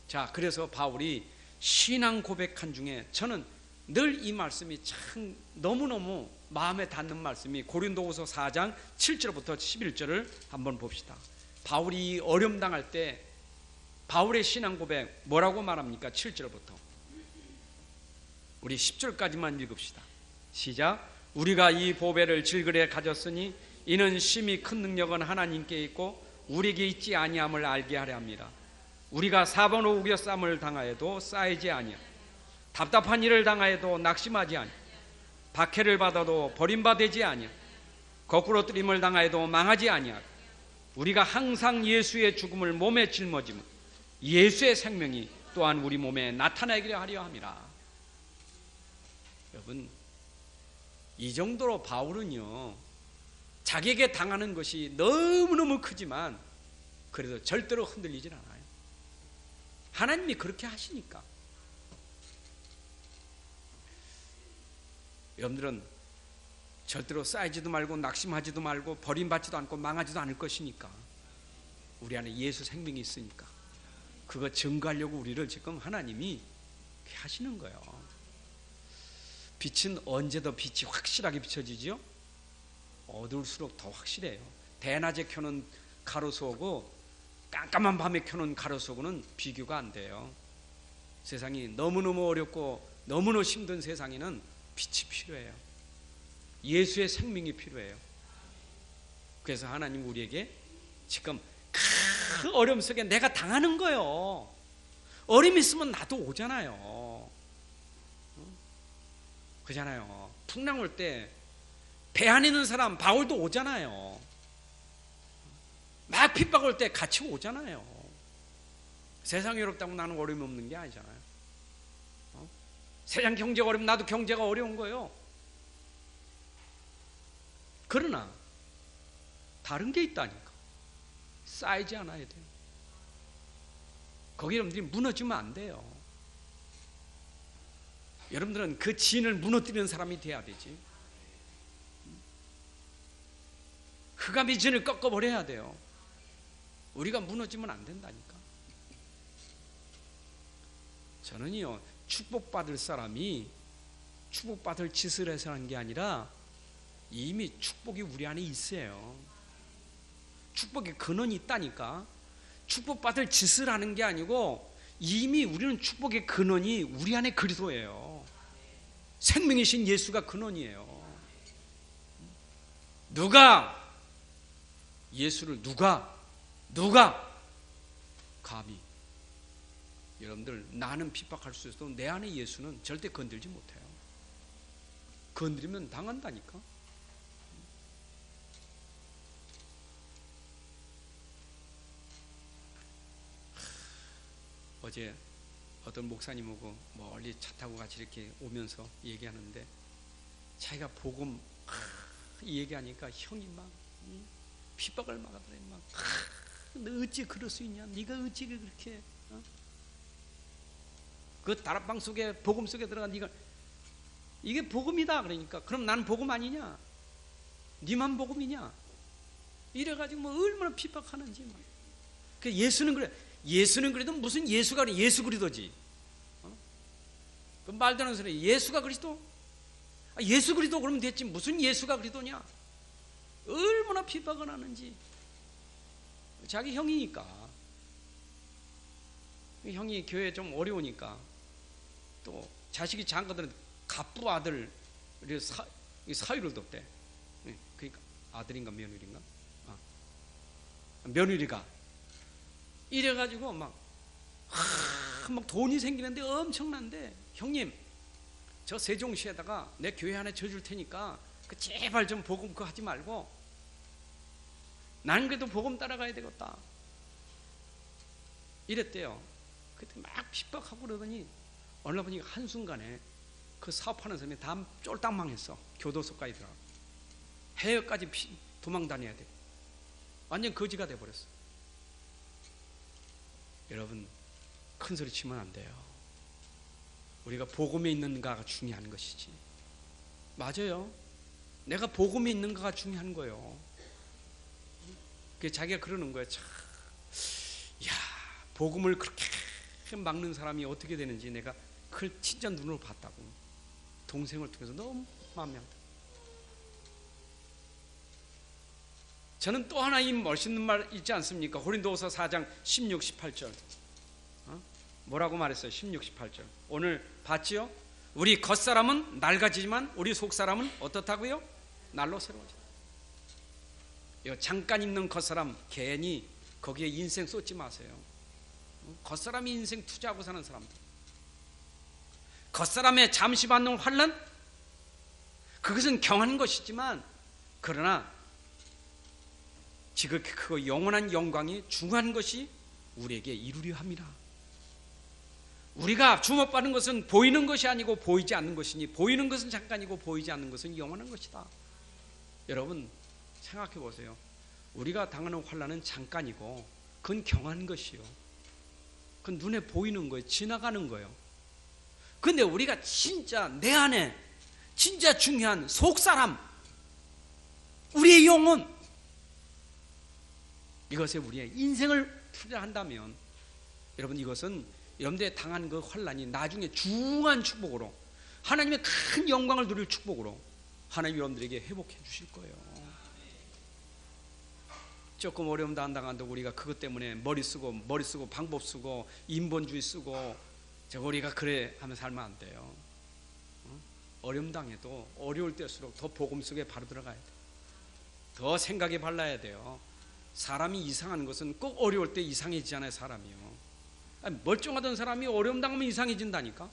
자, 그래서 바울이 신앙 고백한 중에 저는 늘 이 말씀이 참 너무너무 마음에 닿는 말씀이 고린도후서 4장 7절부터 11절을 한번 봅시다. 바울이 어려움 당할 때 바울의 신앙 고백 뭐라고 말합니까? 7절부터 우리 10절까지만 읽읍시다. 시작. 우리가 이 보배를 질그레 가졌으니 이는 심히 큰 능력은 하나님께 있고 우리에게 있지 아니함을 알게 하려 합니다. 우리가 4번 오우겨 쌈을 당하여도 쌓이지 아니하, 답답한 일을 당하여도 낙심하지 아니하, 박해를 받아도 버림받지 아니하, 거꾸로 뜨림을 당하여도 망하지 아니하, 우리가 항상 예수의 죽음을 몸에 짊어지며 예수의 생명이 또한 우리 몸에 나타나기를 하려 함이라. 여러분, 이 정도로 바울은요, 자기에게 당하는 것이 너무너무 크지만 그래도 절대로 흔들리질 않아요. 하나님이 그렇게 하시니까. 여러분들은 절대로 쌓이지도 말고 낙심하지도 말고 버림받지도 않고 망하지도 않을 것이니까. 우리 안에 예수 생명이 있으니까 그거 증거하려고 우리를 지금 하나님이 하시는 거예요. 빛은 언제 더 빛이 확실하게 비춰지죠? 어두울수록 더 확실해요. 대낮에 켜는 가로수하고 깜깜한 밤에 켜놓은 가로수하고는 비교가 안 돼요. 세상이 너무너무 어렵고 너무너무 힘든 세상에는 빛이 필요해요. 예수의 생명이 필요해요. 그래서 하나님 우리에게 지금 큰 어려움 속에 내가 당하는 거예요. 어려움 있으면 나도 오잖아요. 그잖아요. 풍랑 올 때 배 안에 있는 사람 바울도 오잖아요. 막 핍박 올 때 같이 오잖아요. 세상이 어렵다고 나는 어려움이 없는 게 아니잖아요. 세상 경제가 어려우면 나도 경제가 어려운 거예요. 그러나 다른 게 있다니까. 쌓이지 않아야 돼요. 거기 여러분들이 무너지면 안 돼요. 여러분들은 그 진을 무너뜨리는 사람이 돼야 되지. 흑암의 진을 꺾어버려야 돼요. 우리가 무너지면 안 된다니까. 저는요, 축복받을 사람이 축복받을 짓을 해서 하는 게 아니라 이미 축복이 우리 안에 있어요. 축복의 근원이 있다니까. 축복받을 짓을 하는 게 아니고 이미 우리는 축복의 근원이 우리 안에 그리스도예요. 생명이신 예수가 근원이에요. 예수를 누가 감히, 여러분들, 나는 핍박할 수 있어도 내 안에 예수는 절대 건들지 못해요. 건드리면 당한다니까. 어제 어떤 목사님하고 멀리 차 타고 같이 이렇게 오면서 얘기하는데, 자기가 복음 얘기하니까 형이 막 핍박을 막 하더래. 너 어찌 그럴 수 있냐? 네가 어찌 그렇게 그 다락방 속에 복음 속에 들어간 네가 이게 복음이다. 그러니까 그럼 난 복음 아니냐? 네만 복음이냐? 이래가지고 얼마나 핍박하는지. 그 예수는 그래. 예수는 그래도 무슨 예수가 그래? 예수 그리스도지. 그 말도 안 되는 소리. 예수가 그리스도? 예수 그리스도 그러면 됐지. 무슨 예수가 그리스도냐? 얼마나 핍박을 하는지. 자기 형이니까. 형이 교회 좀 어려우니까 또 자식이 장가들은 갑부 아들 사위를 뒀대. 그러니까 아들인가 며느리인가? 며느리가 이래가지고 막 돈이 생기는데 엄청난데, 형님 저 세종시에다가 내 교회 하나 져줄 테니까 그 제발 좀 복음 그거 하지 말고 나는 그래도 복음 따라가야 되겠다 이랬대요. 그때 막 핍박하고 그러더니 어느 날 보니까 한순간에 그 사업하는 사람이 다 쫄딱 망했어. 교도소까지 들어가고 해외까지 도망 다녀야 돼. 완전 거지가 돼버렸어. 여러분, 큰 소리 치면 안 돼요. 우리가 복음에 있는가가 중요한 것이지. 맞아요. 내가 복음에 있는가가 중요한 거예요. 자기가 그러는 거예요. 참, 야, 복음을 그렇게 막는 사람이 어떻게 되는지 내가 그걸 진짜 눈으로 봤다고. 동생을 통해서 너무 마음에 안 들어요. 저는 또 하나 이 멋있는 말 있지 않습니까? 고린도후서 4장 16, 18절. 뭐라고 말했어요? 16, 18절. 오늘 봤지요? 우리 겉사람은 낡아지지만 우리 속사람은 어떻다고요? 날로 새로워져. 잠깐 입는 겉사람 괜히 거기에 인생 쏟지 마세요. 겉사람이 인생 투자하고 사는 사람들. 겉사람의 잠시 받는 환난, 그것은 경한 것이지만, 그러나 지극히 크고 영원한 영광이 중요한 것이 우리에게 이루려 함이라. 우리가 주목받는 것은 보이는 것이 아니고 보이지 않는 것이니, 보이는 것은 잠깐이고 보이지 않는 것은 영원한 것이다. 여러분 생각해 보세요. 우리가 당하는 환난은 잠깐이고 그건 경한 것이요. 그건 눈에 보이는 거예요. 지나가는 거예요. 근데 우리가 진짜 내 안에 진짜 중요한 속사람, 우리의 영혼, 이것에 우리의 인생을 투자한다면, 여러분 이것은 여러분들이 당한 그 환난이 나중에 중한 축복으로, 하나님의 큰 영광을 누릴 축복으로 하나님 여러분들에게 회복해 주실 거예요. 조금 어려움 당한다고 우리가 그것 때문에 머리 쓰고 방법 쓰고 인본주의 쓰고 우리가 그래 하면 살면 안 돼요. 어려움 당해도 어려울 때일수록 더 복음 속에 바로 들어가야 돼요. 더 생각에 발라야 돼요. 사람이 이상한 것은 꼭 어려울 때 이상해지잖아요. 사람이요. 멀쩡하던 사람이 어려움 당하면 이상해진다니까.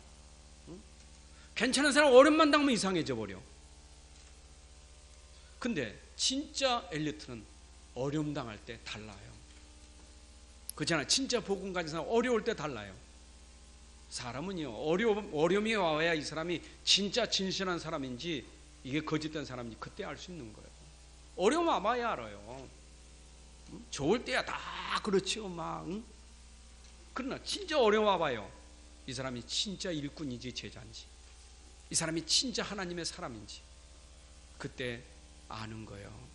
괜찮은 사람 어려움만 당하면 이상해져 버려. 근데 진짜 엘리트는 어려움 당할 때 달라요. 그렇잖아요. 진짜 복음 가진 사람 어려울 때 달라요. 사람은요, 어려움이 와야 이 사람이 진짜 진실한 사람인지 이게 거짓된 사람인지 그때 알 수 있는 거예요. 어려움 와봐야 알아요. 좋을 때야 다 그렇죠. 막. 그러나 진짜 어려움 와봐요. 이 사람이 진짜 일꾼인지 제자인지, 이 사람이 진짜 하나님의 사람인지 그때 아는 거예요.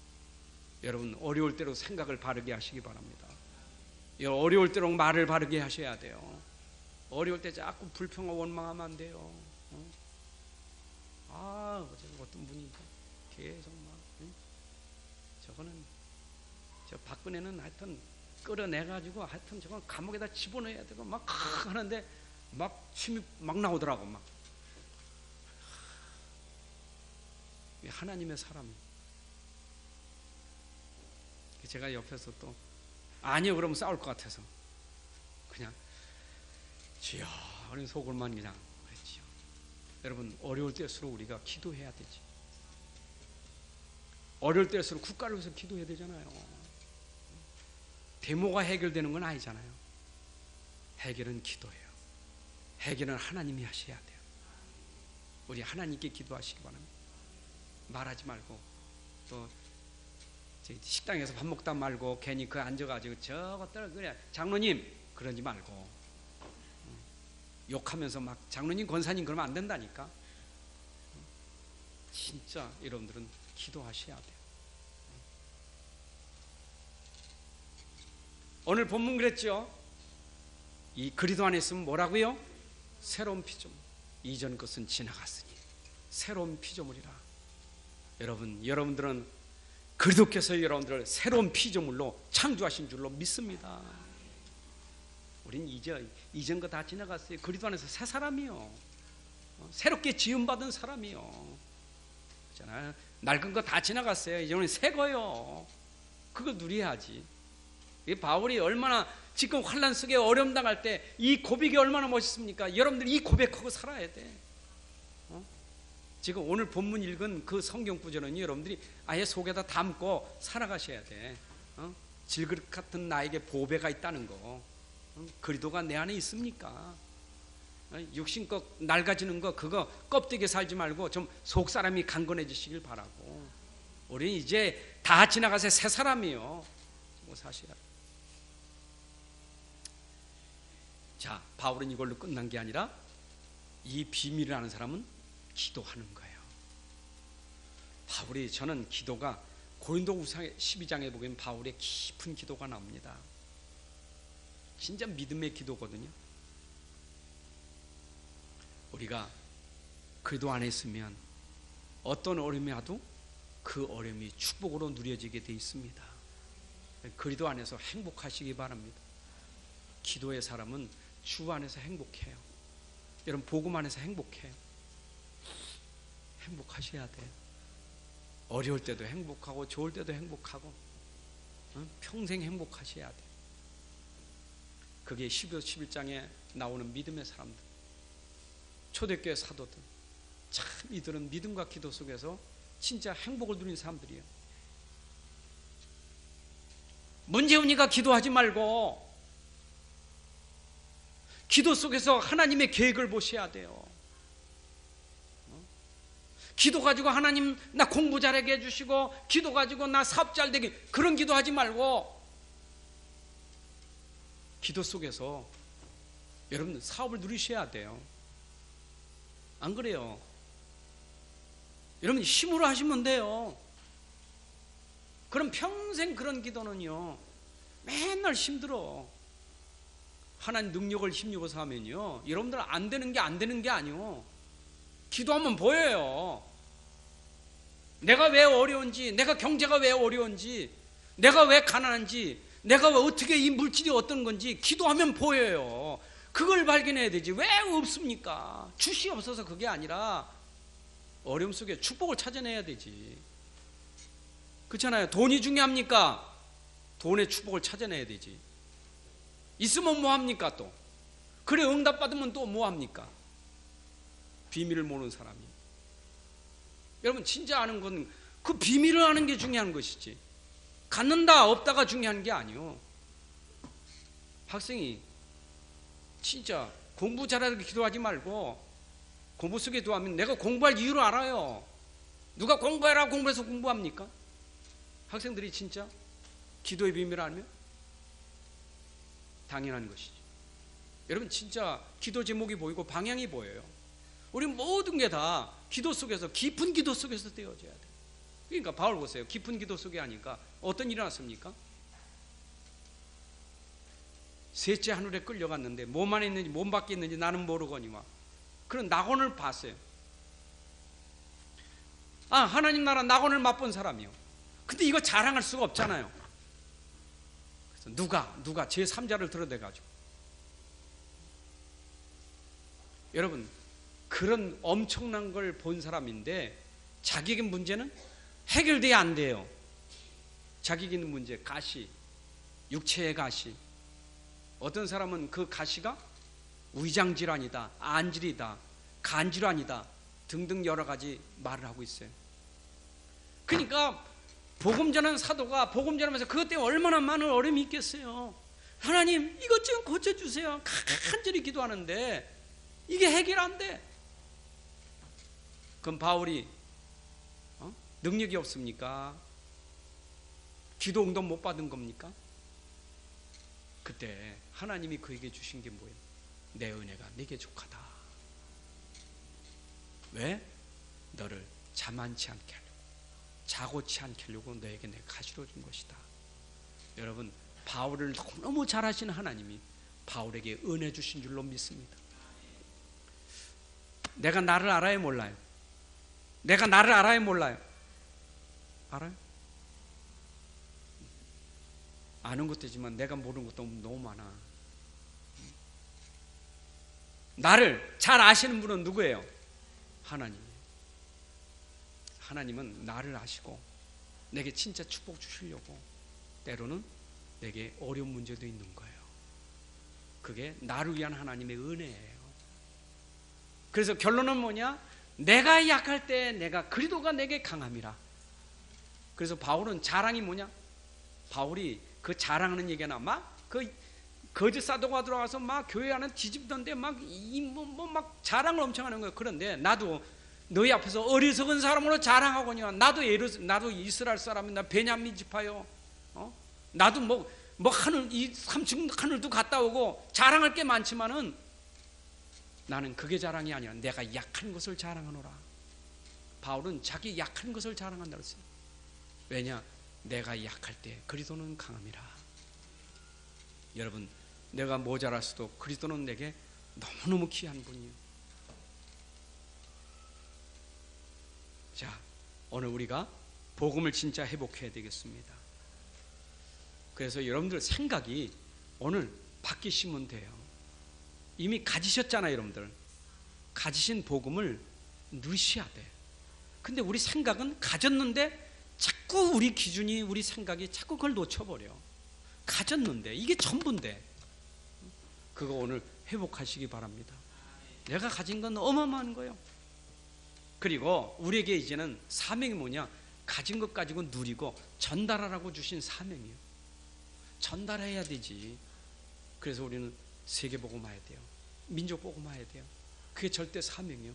여러분 어려울 때로 생각을 바르게 하시기 바랍니다. 어려울 때로 말을 바르게 하셔야 돼요. 어려울 때 자꾸 불평하고 원망하면 안 돼요. 어제 어떤 분이 계속 막 저거는 저 박근혜는 하여튼 끌어내가지고 하여튼 저건 감옥에다 집어넣어야 되고 막 하는데 막 침이 막 나오더라고. 막 하나님의 사람. 제가 옆에서 또 아니요 그러면 싸울 것 같아서 그냥 주여 우리 속을만 그냥 그랬지요. 여러분 어려울 때일수록 우리가 기도해야 되지. 어려울 때일수록 국가를 위해서 기도해야 되잖아요. 데모가 해결되는 건 아니잖아요. 해결은 기도예요. 해결은 하나님이 하셔야 돼요. 우리 하나님께 기도하시기 바랍니다. 말하지 말고 또 식당에서 밥 먹다 말고 괜히 그 앉아가지고 저것들 그래 장로님 그러지 말고 욕하면서 막 장로님 권사님 그러면 안 된다니까. 진짜 여러분들은 기도하셔야 돼요. 오늘 본문 그랬죠. 이 그리스도 안에 있으면 뭐라고요? 새로운 피조물. 이전 것은 지나갔으니 새로운 피조물이라. 여러분들은 그리스도께서 여러분들을 새로운 피조물로 창조하신 줄로 믿습니다. 우린 이전 거 다 지나갔어요. 그리스도 안에서 새 사람이요. 새롭게 지음받은 사람이요. 그렇잖아요. 낡은 거 다 지나갔어요. 이제는 새 거요. 그걸 누려야지. 바울이 얼마나 지금 환난 속에 어려움 당할 때 이 고백이 얼마나 멋있습니까? 여러분들 이 고백하고 살아야 돼. 지금 오늘 본문 읽은 그 성경 구절은 여러분들이 아예 속에다 담고 살아가셔야 돼. 질그릇 같은 나에게 보배가 있다는 거. 그리스도가 내 안에 있습니까? 육신껏 낡아지는 거 그거 껍데기에 살지 말고 좀 속사람이 강건해지시길 바라고. 우리는 이제 다 지나가서 새 사람이요. 사실은. 자, 바울은 이걸로 끝난 게 아니라 이 비밀을 아는 사람은 기도하는 거예요. 바울이 저는 기도가 고린도후서 12장에 보면 바울의 깊은 기도가 나옵니다. 진짜 믿음의 기도거든요. 우리가 그리스도 안에 있으면 어떤 어려움이 와도 그 어려움이 축복으로 누려지게 돼 있습니다. 그리스도 안에서 행복하시기 바랍니다. 기도의 사람은 주 안에서 행복해요. 여러분 복음 안에서 행복해요. 행복하셔야 돼요. 어려울 때도 행복하고 좋을 때도 행복하고 평생 행복하셔야 돼요. 그게 11장에 나오는 믿음의 사람들, 초대교회 사도들, 참 이들은 믿음과 기도 속에서 진짜 행복을 누린 사람들이에요. 문제 오니까 기도하지 말고 기도 속에서 하나님의 계획을 보셔야 돼요. 기도 가지고 하나님 나 공부 잘하게 해주시고 기도 가지고 나 사업 잘 되게 그런 기도하지 말고 기도 속에서 여러분 사업을 누리셔야 돼요. 안 그래요? 여러분 힘으로 하시면 돼요. 그럼 평생 그런 기도는요 맨날 힘들어. 하나님 능력을 힘입어서 하면요 여러분들 안 되는 게 아니요 기도하면 보여요. 내가 왜 어려운지, 내가 경제가 왜 어려운지, 내가 왜 가난한지, 내가 왜 어떻게 이 물질이 어떤 건지 기도하면 보여요. 그걸 발견해야 되지. 왜 없습니까? 주시 없어서 그게 아니라 어려움 속에 축복을 찾아내야 되지. 그렇잖아요. 돈이 중요합니까? 돈의 축복을 찾아내야 되지. 있으면 뭐합니까 또? 그래 응답받으면 또 뭐합니까? 비밀을 모르는 사람이. 여러분 진짜 아는 건 그 비밀을 아는 게 중요한 것이지 갖는다 없다가 중요한 게 아니요. 학생이 진짜 공부 잘하게 기도하지 말고 공부 속에 기도하면 내가 공부할 이유를 알아요. 누가 공부해라 공부해서 공부합니까? 학생들이 진짜 기도의 비밀을 알면 당연한 것이지. 여러분 진짜 기도 제목이 보이고 방향이 보여요. 우리 모든 게 다 기도 속에서 깊은 기도 속에서 되어져야 돼. 그러니까 바울 보세요. 깊은 기도 속에 하니까 어떤 일이 났습니까? 셋째 하늘에 끌려갔는데 몸 안에 있는지 몸 밖에 있는지 나는 모르거니와 그런 낙원을 봤어요. 하나님 나라 낙원을 맛본 사람이요. 근데 이거 자랑할 수가 없잖아요. 누가 제3자를 들어대가지고. 여러분, 그런 엄청난 걸 본 사람인데 자기에게 문제는 해결돼야 안 돼요. 자기에게 있는 문제, 가시, 육체의 가시. 어떤 사람은 그 가시가 위장질환이다, 안질이다, 간질환이다 등등 여러 가지 말을 하고 있어요. 그러니까 복음 전하는 사도가 복음 전하면서 그것 때문에 얼마나 많은 어려움이 있겠어요. 하나님 이것 좀 고쳐주세요. 간절히 기도하는데 이게 해결 안 돼. 그럼 바울이 능력이 없습니까? 기도 응답 못 받은 겁니까? 그때 하나님이 그에게 주신 게 뭐예요? 내 은혜가 네게 족하다. 왜? 너를 자만치 않게 하려고, 자고치 않게 하려고 너에게 내가 가시로 준 것이다. 여러분, 바울을 너무 잘 아시는 하나님이 바울에게 은혜 주신 줄로 믿습니다. 내가 나를 알아요, 몰라요? 내가 나를 알아요, 몰라요? 알아요? 아는 것도 있지만 내가 모르는 것도 너무 많아. 나를 잘 아시는 분은 누구예요? 하나님이에요. 하나님은 나를 아시고 내게 진짜 축복 주시려고 때로는 내게 어려운 문제도 있는 거예요. 그게 나를 위한 하나님의 은혜예요. 그래서 결론은 뭐냐? 내가 약할 때 내가 그리스도가 내게 강함이라. 그래서 바울은 자랑이 뭐냐? 바울이 그 자랑하는 얘기나 막 그 거짓 사도가 들어가서 막 교회 안에 뒤집던데 막 자랑을 엄청 하는 거예요. 그런데 나도 너희 앞에서 어리석은 사람으로 자랑하거니와 나도 이스라엘 사람이나 베냐민 지파요. 나도 뭐 하늘 이 3층 하늘도 갔다 오고 자랑할 게 많지만은 나는 그게 자랑이 아니라 내가 약한 것을 자랑하노라. 바울은 자기 약한 것을 자랑한다고 했어요. 왜냐? 내가 약할 때 그리스도는 강함이라. 여러분, 내가 모자랄 수도 그리스도는 내게 너무너무 귀한 분이에요. 자, 오늘 우리가 복음을 진짜 회복해야 되겠습니다. 그래서 여러분들 생각이 오늘 바뀌시면 돼요. 이미 가지셨잖아요, 여러분들. 가지신 복음을 누리셔야 돼. 근데 우리 생각은 가졌는데 자꾸 우리 기준이, 우리 생각이 자꾸 그걸 놓쳐버려. 가졌는데 이게 전부인데 그거 오늘 회복하시기 바랍니다. 내가 가진 건 어마어마한 거예요. 그리고 우리에게 이제는 사명이 뭐냐? 가진 것 가지고 누리고 전달하라고 주신 사명이에요. 전달해야 되지. 그래서 우리는 세계 복음화해야 돼요. 민족 복음화해야 돼요. 그게 절대 사명이에요.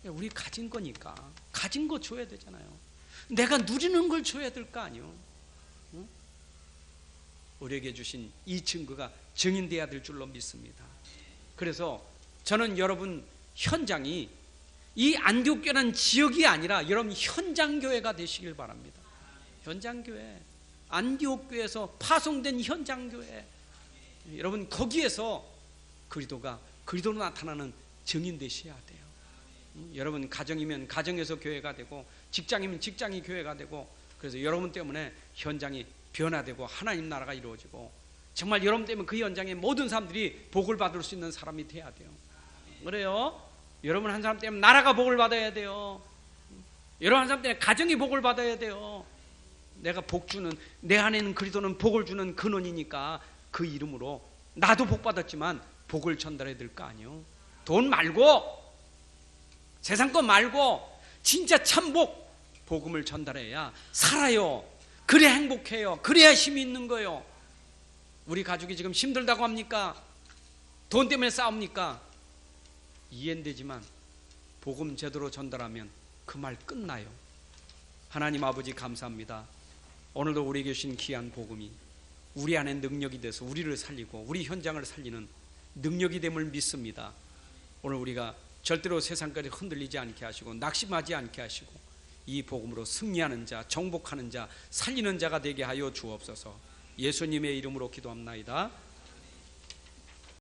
우리 가진 거니까 가진 거 줘야 되잖아요. 내가 누리는 걸 줘야 될 거 아니에요. 응? 우리에게 주신 이 증거가 증인돼야 될 줄로 믿습니다. 그래서 저는 여러분 현장이 이 안디옥교회는 지역이 아니라 여러분 현장교회가 되시길 바랍니다. 현장교회, 안디옥교회에서 파송된 현장교회, 여러분 거기에서 그리스도로 나타나는 증인 되셔야 돼요. 여러분 가정이면 가정에서 교회가 되고, 직장이면 직장이 교회가 되고, 그래서 여러분 때문에 현장이 변화되고 하나님 나라가 이루어지고, 정말 여러분 때문에 그 현장에 모든 사람들이 복을 받을 수 있는 사람이 돼야 돼요. 그래요? 여러분 한 사람 때문에 나라가 복을 받아야 돼요. 여러분 한 사람 때문에 가정이 복을 받아야 돼요. 내가 복 주는, 내 안에 있는 그리스도는 복을 주는 근원이니까 그 이름으로 나도 복 받았지만 복을 전달해야 될 거 아니에요. 돈 말고, 세상 것 말고 진짜 참복, 복음을 전달해야 살아요. 그래야 행복해요. 그래야 힘이 있는 거예요. 우리 가족이 지금 힘들다고 합니까? 돈 때문에 싸웁니까? 이해는 되지만 복음 제대로 전달하면 그 말 끝나요. 하나님 아버지 감사합니다. 오늘도 우리에게 주신 귀한 복음이 우리 안에 능력이 돼서 우리를 살리고 우리 현장을 살리는 능력이 됨을 믿습니다. 오늘 우리가 절대로 세상까지 흔들리지 않게 하시고 낙심하지 않게 하시고 이 복음으로 승리하는 자, 정복하는 자, 살리는 자가 되게 하여 주옵소서. 예수님의 이름으로 기도합나이다.